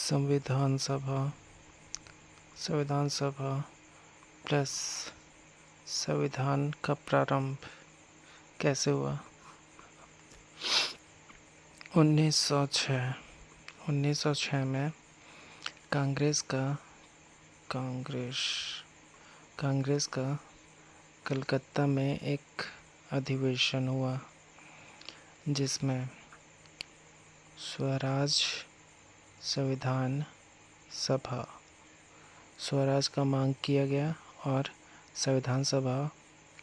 संविधान सभा प्लस संविधान का प्रारंभ कैसे हुआ? 1906 में कांग्रेस का कलकत्ता में एक अधिवेशन हुआ जिसमें स्वराज का मांग किया गया और संविधान सभा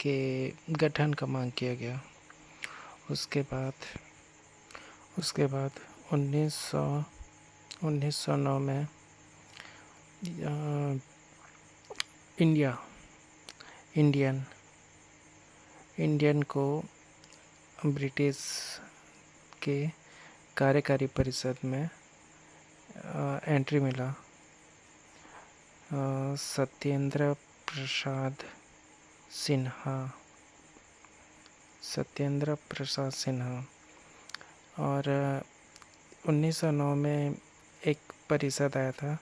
के गठन का मांग किया गया। उसके बाद 1909 में इंडियन को ब्रिटिश के कार्यकारी परिषद में एंट्री मिला। सत्येंद्र प्रसाद सिन्हा और 1909 में एक परिषद आया था,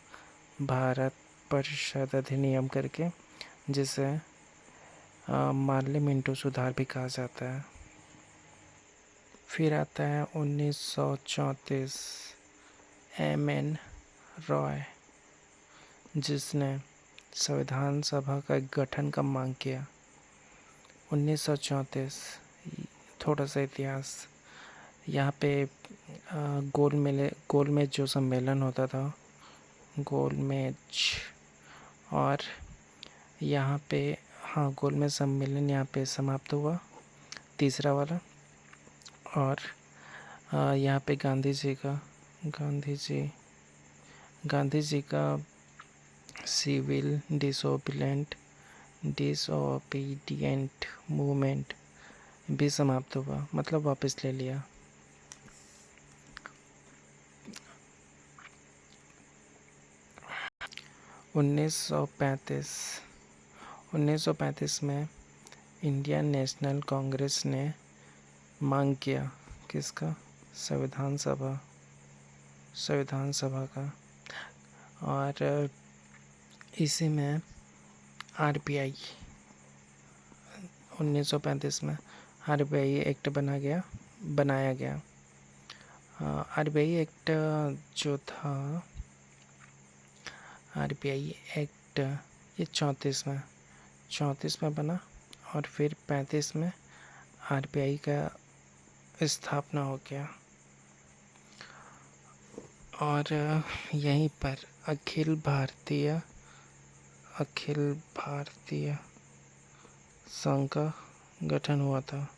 भारत परिषद अधिनियम करके, जिसे मार्ले मिंटो सुधार भी कहा जाता है। फिर आता है 1934 एम.एन. रॉय, जिसने संविधान सभा का गठन का मांग किया। 1934 थोड़ा सा इतिहास। यहाँ पे गोलमेज जो सम्मेलन होता था, गोलमेज, और यहाँ पे गोलमेज सम्मेलन यहाँ पे समाप्त हुआ, तीसरा वाला। और यहाँ पे गांधी जी का सिविल डिसोबीडिएंट मूवमेंट भी समाप्त हुआ, मतलब वापस ले लिया। उन्नीस सौ पैंतीस में इंडियन नेशनल कांग्रेस ने मांग किया किसका? संविधान सभा का। और इसी में आरबीआई 1935 में आरबीआई एक्ट बनाया गया। आरबीआई एक्ट जो था, आरबीआई एक्ट ये 34 में बना और फिर 35 में आरबीआई का स्थापना हो गया। और यहीं पर अखिल भारतीय संघ का गठन हुआ था।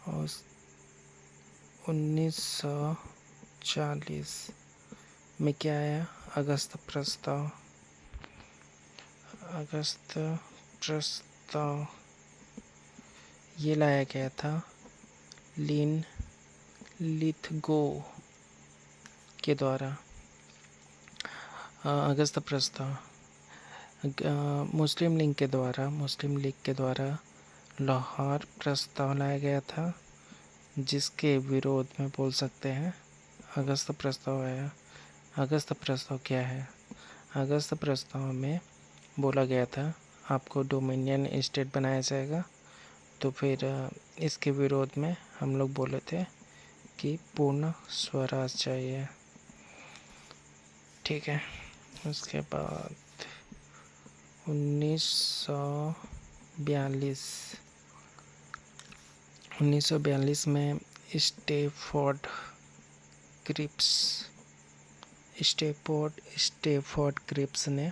और 1940 में क्या आया? अगस्त प्रस्ताव ये लाया गया था लिथगो के द्वारा। अगस्त प्रस्ताव मुस्लिम लीग के द्वारा लाहौर प्रस्ताव लाया गया था, जिसके विरोध में बोल सकते हैं अगस्त प्रस्ताव आया। अगस्त प्रस्ताव क्या है? अगस्त प्रस्ताव में बोला गया था आपको डोमिनियन स्टेट बनाया जाएगा, तो फिर इसके विरोध में हम लोग बोले थे कि पूर्ण स्वराज चाहिए। ठीक है। उसके बाद 1942 में स्टैफोर्ड क्रिप्स ने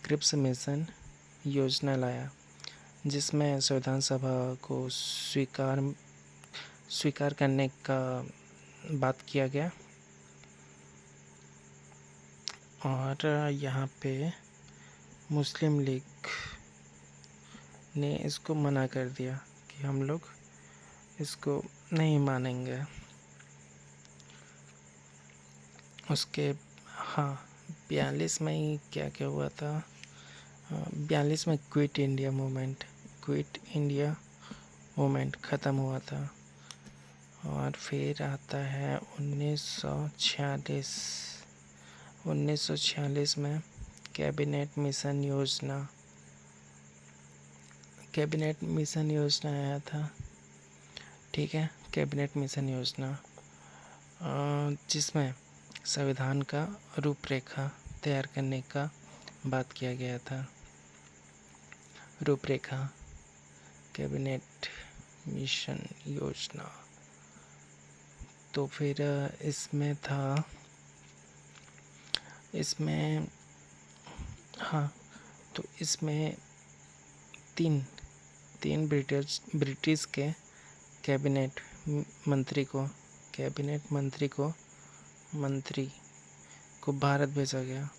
क्रिप्स मिशन योजना लाया, जिसमें संविधान सभा को स्वीकार करने का बात किया गया। और यहाँ पे मुस्लिम लीग ने इसको मना कर दिया कि हम लोग इसको नहीं मानेंगे। उसके 42 में ही क्या हुआ था? 42 में क्विट इंडिया मूवमेंट ख़त्म हुआ था। और फिर आता है 1946। 1946 में कैबिनेट मिशन योजना आया था। ठीक है, कैबिनेट मिशन योजना जिसमें संविधान का रूपरेखा तैयार करने का बात किया गया था। रूपरेखा, कैबिनेट मिशन योजना। तो फिर इसमें तो इसमें तीन ब्रिटिश के कैबिनेट मंत्री को भारत भेजा गया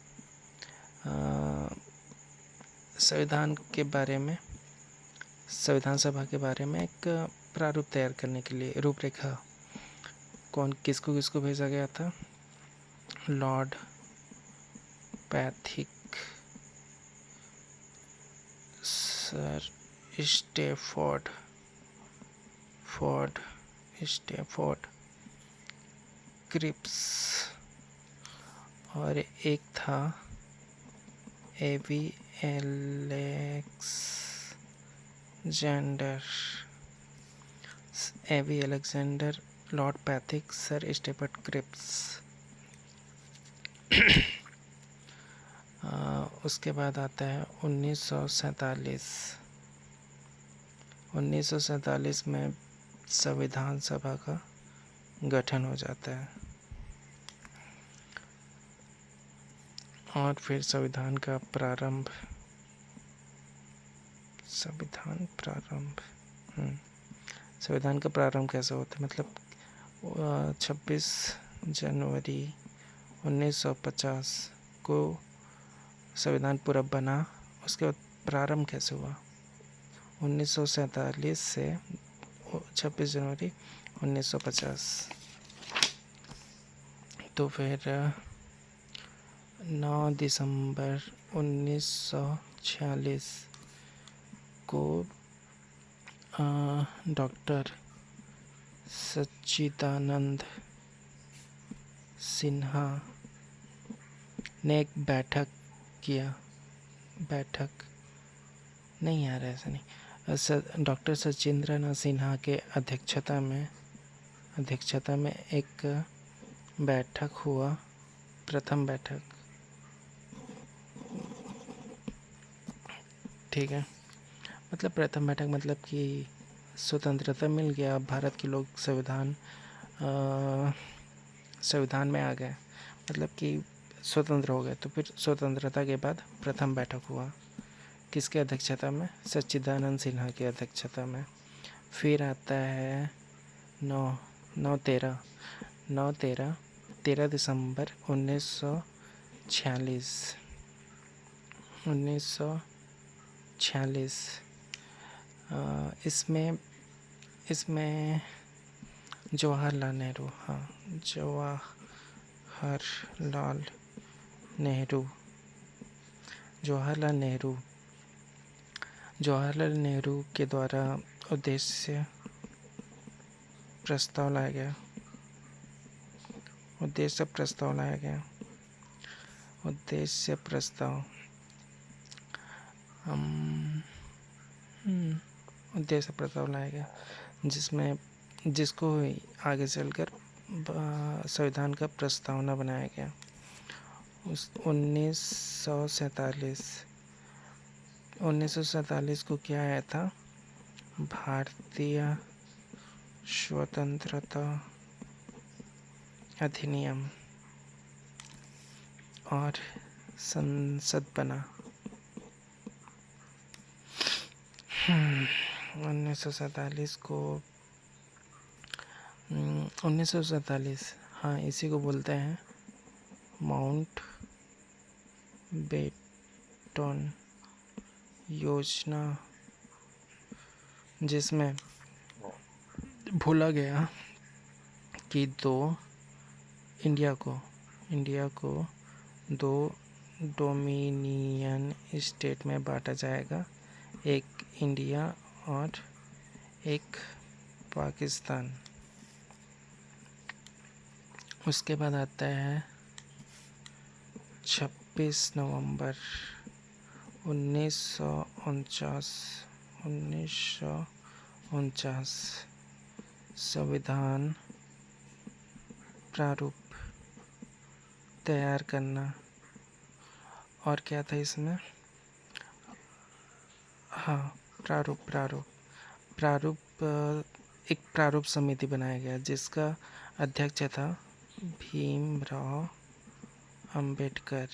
संविधान सभा के बारे में एक प्रारूप तैयार करने के लिए, रूपरेखा। किसको भेजा गया था? Lord Pethick, Sir Stafford Cripps, और एक था A V Alexander, Lord Pethick, Sir Stafford Cripps. उसके बाद आता है 1947। 1947 में संविधान सभा का गठन हो जाता है। और फिर संविधान का प्रारंभ कैसे होता है? मतलब 26 जनवरी 1950 को संविधान पूरा बना। उसके बाद प्रारंभ कैसे हुआ? 1947 से 26 जनवरी 1950। तो फिर 9 दिसंबर 1946 को डॉक्टर सच्चिदानंद सिन्हा ने एक बैठक नहीं यार, ऐसा नहीं। डॉक्टर सचिंद्रनाथ सिन्हा के अध्यक्षता में एक बैठक हुआ, प्रथम बैठक। ठीक है, मतलब प्रथम बैठक मतलब कि स्वतंत्रता मिल गया, भारत के लोग संविधान में आ गए, मतलब कि स्वतंत्र हो गए। तो फिर स्वतंत्रता के बाद प्रथम बैठक हुआ, किसके अध्यक्षता में? सच्चिदानंद सिन्हा की अध्यक्षता में। फिर आता है 13 दिसंबर 1946। इसमें जवाहरलाल नेहरू के द्वारा उद्देश्य प्रस्ताव लाया गया। उद्देश्य प्रस्ताव लाया गया जिसको आगे चलकर संविधान का प्रस्तावना बनाया गया। 1947 को क्या आया था? भारतीय स्वतंत्रता अधिनियम और संसद बना। 1947 इसी को बोलते हैं माउंट बेटन योजना, जिसमें भूला गया कि इंडिया को 2 डोमिनियन स्टेट में बांटा जाएगा, एक इंडिया और एक पाकिस्तान। उसके बाद आता है 26 नवंबर 1949 संविधान प्रारूप तैयार करना। और क्या था इसमें? हाँ, प्रारूप प्रारूप प्रारूप एक प्रारूप समिति बनाया गया जिसका अध्यक्ष था भीमराव अंबेडकर।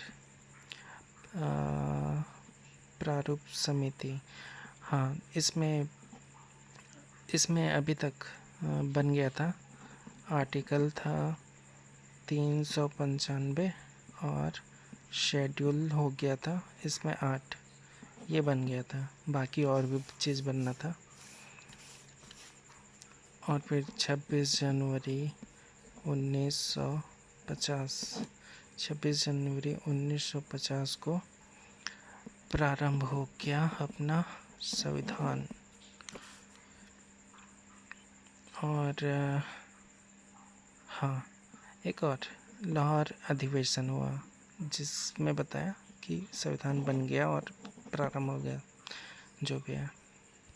प्रारूप समिति, हाँ, इसमें इसमें अभी तक बन गया था। आर्टिकल था 395 और शेड्यूल हो गया था इसमें 8, ये बन गया था। बाकी और भी चीज़ बनना था। और फिर 26 जनवरी 1950 को प्रारंभ हो गया अपना संविधान। और हाँ, एक और लाहौर अधिवेशन हुआ जिसमें बताया कि संविधान बन गया और प्रारंभ हो गया, जो भी है।